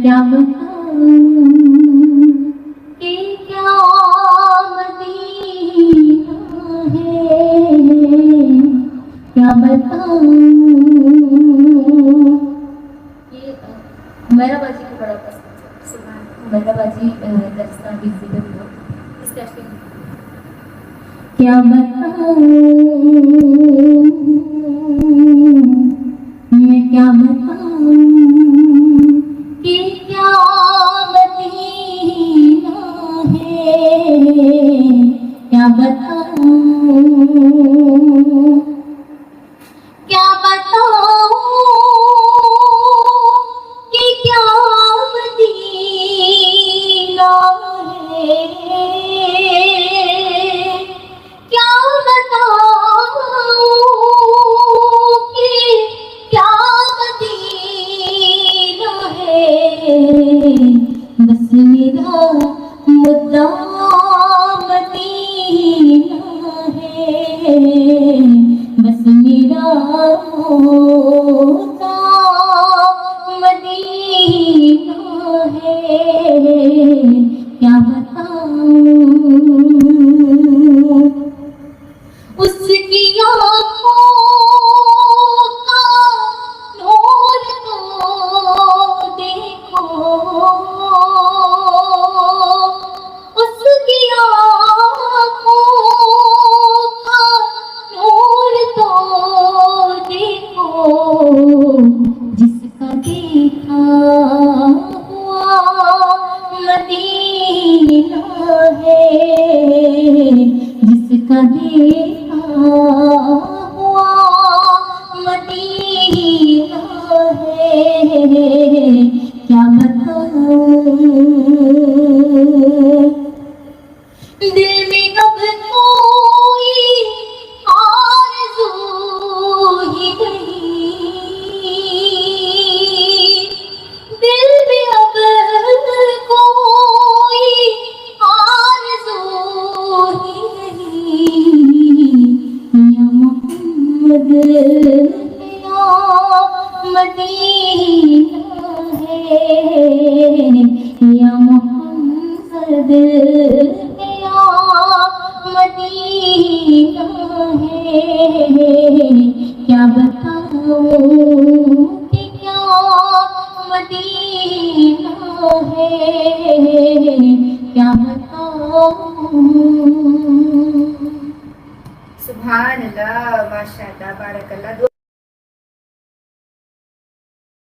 کیا بتاؤں کہ کیا مدینہ ہے، کیا بتاؤں. یہ میرا باجی کو بڑا پسند ہے. میرا باجی درستان بھی اس کا کیا بتاؤں میں، کیا بتاؤں کہ کیا مدینہ ہے، کیا بتاؤں، کیا بتاؤں کہ کیا مدینہ ہے، کیا بتاؤں کہ کیا مدینہ ہے. بس میرا مدعا مدینہ ہے، بس میرا مدعا مدینہ ہے. کیا بتاؤں اس کی آنکھوں کا نور تو دیکھو، اس کی آنکھوں کا نور تو دیکھو، جس کا دیکھا ہوا مدینہ ہے، جس کا دیکھا ہوا مدینہ ہے. کیا بتاؤں دل میں اب کوئی آرزو ہی نہیں، دل میں اب کوئی آرزو ہی نہیں. یا محمد یا مدینہ ہے، یا محمد یا مدینہ ہے. کیا بتاؤں کہ کیا مدینہ ہے، کیا بتاؤں. سبحان اللہ، ماشاء اللہ، بارک اللہ.